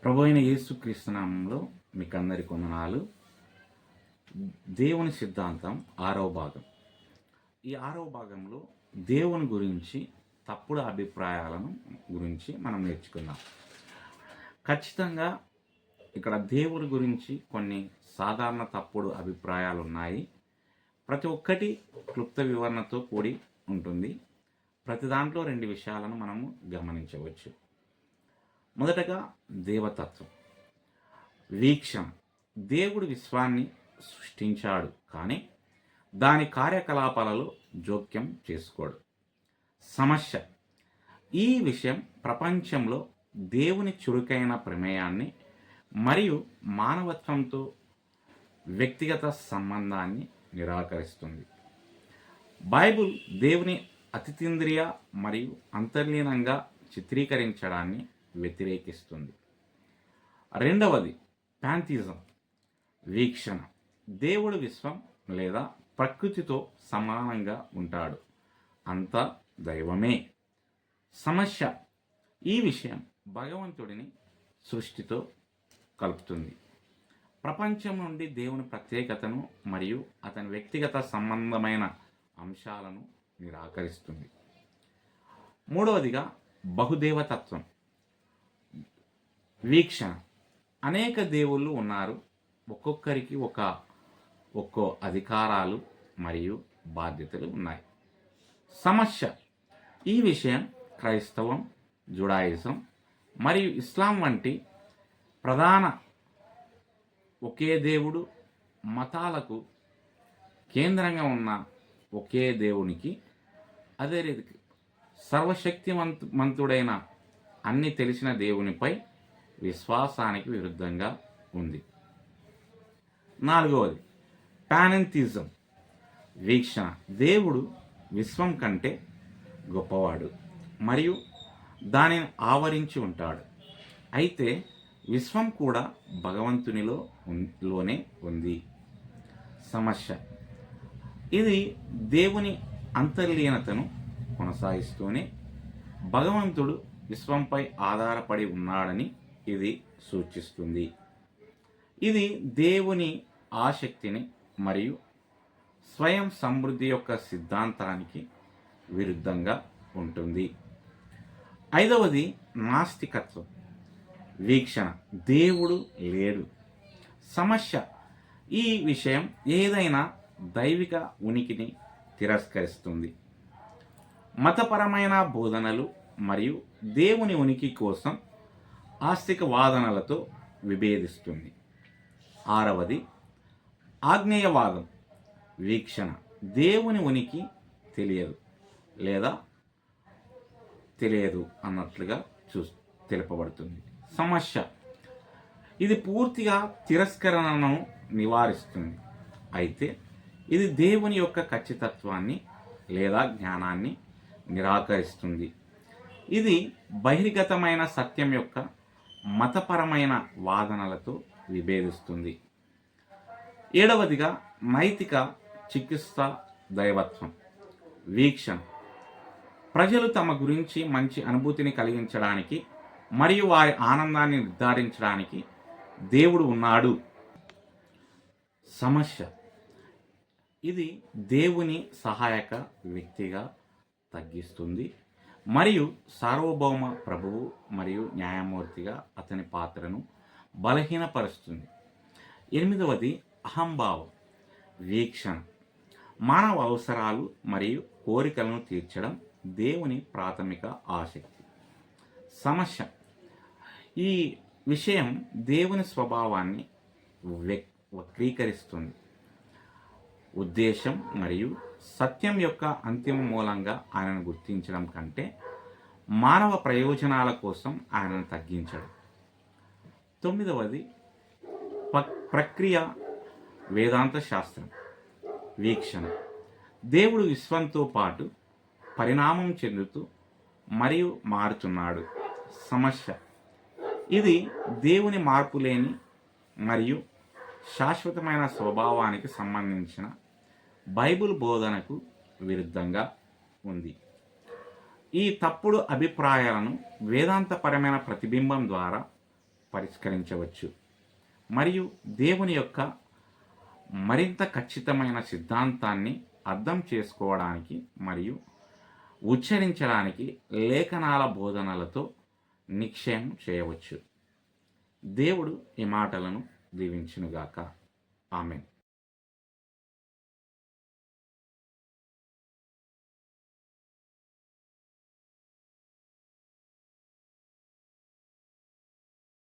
ప్రభు అయిన యేసుక్రీస్తు నామంలో మీకు అందరికి వందనాలు. దేవుని సిద్ధాంతం 6వ భాగం. ఈ 6వ భాగంలో దేవుని గురించి తప్పుడు అభిప్రాయాలను గురించి మనం నేర్చుకుందాం. ఖచ్చితంగా ఇక్కడ దేవుని గురించి కొన్ని సాధారణ తప్పుడు అభిప్రాయాలు ఉన్నాయి. ప్రతి ఒక్కటి క్లుప్త వివరణతో కూడి ఉంటుంది. ప్రతి దాంట్లో 2 విషయాలను మనము గమనించవచ్చు. మొదటగా దేవతత్వం, వీక్షణ. దేవుడు విశ్వాన్ని సృష్టించాడు, కానీ దాని కార్యకలాపాలలో జోక్యం చేసుకోడు. సమస్య. ఈ విషయం ప్రపంచంలో దేవుని చురుకైన ప్రమేయాన్ని మరియు మానవత్వంతో వ్యక్తిగత సంబంధాన్ని నిరాకరిస్తుంది. బైబిల్ దేవుని అతితీంద్రియ మరియు అంతర్లీనంగా చిత్రీకరించడాన్ని వ్యతిరేకిస్తుంది. రెండవది ప్యాంథిజం, వీక్షణ. దేవుడు విశ్వం లేదా ప్రకృతితో సమానంగా ఉంటాడు, అంతా దైవమే. సమస్య. ఈ విషయం భగవంతుడిని సృష్టితో కలుపుతుంది. ప్రపంచం నుండి దేవుని ప్రత్యేకతను మరియు అతని వ్యక్తిగత సంబంధమైన అంశాలను నిరాకరిస్తుంది. మూడవదిగా బహుదేవతత్వం, వీక్షణ. అనేక దేవుళ్ళు ఉన్నారు, ఒక్కొక్కరికి ఒక్కో అధికారాలు మరియు బాధ్యతలు ఉన్నాయి. సమస్య. ఈ విషయం క్రైస్తవం, జుడాయిజం మరియు ఇస్లాం వంటి ప్రధాన ఒకే దేవుడు మతాలకు కేంద్రంగా ఉన్న ఒకే దేవునికి, అదే రీతికి సర్వశక్తిమంతుడైన అన్ని తెలిసిన దేవునిపై విశ్వాసానికి విరుద్ధంగా ఉంది. నాలుగవది పానెంథిజం, వీక్షణ. దేవుడు విశ్వం కంటే గొప్పవాడు మరియు దానిని ఆవరించి ఉంటాడు, అయితే విశ్వం కూడా భగవంతునిలోనే ఉంది. సమస్య. ఇది దేవుని అంతర్లీనతను కొనసాగిస్తూనే భగవంతుడు విశ్వంపై ఆధారపడి ఉన్నాడని ఇది సూచిస్తుంది. ఇది దేవుని ఆసక్తిని మరియు స్వయం సమృద్ధి యొక్క సిద్ధాంతానికి విరుద్ధంగా ఉంటుంది. ఐదవది నాస్తికత్వం, వీక్షణ. దేవుడు లేడు. సమస్య. ఈ విషయం ఏదైనా దైవిక ఉనికిని తిరస్కరిస్తుంది. మతపరమైన బోధనలు మరియు దేవుని ఉనికి కోసం ఆస్తిక వాదనలతో విభేదిస్తుంది. ఆరవది ఆగ్నేయవాదం, వీక్షణ. దేవుని ఉనికి తెలియదు అన్నట్లుగా తెలుపబడుతుంది. సమస్య. ఇది పూర్తిగా తిరస్కరణను నివారిస్తుంది, అయితే ఇది దేవుని యొక్క ఖచ్చితత్వాన్ని లేదా జ్ఞానాన్ని నిరాకరిస్తుంది. ఇది బహిర్గతమైన సత్యం యొక్క మతపరమైన వాదనలతో విభేదిస్తుంది. ఏడవదిగా నైతిక చికిత్స దైవత్వం, వీక్షణ. ప్రజలు తమ గురించి మంచి అనుభూతిని కలిగించడానికి మరియు వారి ఆనందాన్ని నిర్ధారించడానికి దేవుడు ఉన్నాడు. సమస్య. ఇది దేవుని సహాయక వ్యక్తిగా తగ్గిస్తుంది మరియు సార్వభౌమ ప్రభువు మరియు న్యాయమూర్తిగా అతని పాత్రను బలహీనపరుస్తుంది. ఎనిమిదవది అహంభావం, వీక్షణ. మానవ అవసరాలు మరియు కోరికలను తీర్చడం దేవుని ప్రాథమిక ఆసక్తి. సమస్య. ఈ విషయం దేవుని స్వభావాన్ని వక్రీకరిస్తుంది. ఉద్దేశం మరియు సత్యం యొక్క అంతిమ మూలంగా ఆయనను గుర్తించడం కంటే మానవ ప్రయోజనాల కోసం ఆయనను తగ్గించడం. తొమ్మిదవది ప్రక్రియ వేదాంత శాస్త్రం, వీక్షణ. దేవుడు విశ్వంతో పాటు పరిణామం చెందుతూ మరియు మారుతున్నాడు. సమస్య. ఇది దేవుని మార్పులేని మరియు శాశ్వతమైన స్వభావానికి సంబంధించిన బైబిల్ బోధనకు విరుద్ధంగా ఉంది. ఈ తప్పుడు అభిప్రాయాలను వేదాంతపరమైన ప్రతిబింబం ద్వారా పరిష్కరించవచ్చు మరియు దేవుని యొక్క మరింత ఖచ్చితమైన సిద్ధాంతాన్ని అర్థం చేసుకోవడానికి మరియు ఉచ్చరించడానికి లేఖనాల బోధనలతో నిక్షేపం చేయవచ్చు. దేవుడు ఈ మాటలను దీవించునుగాక. ఆమేన్.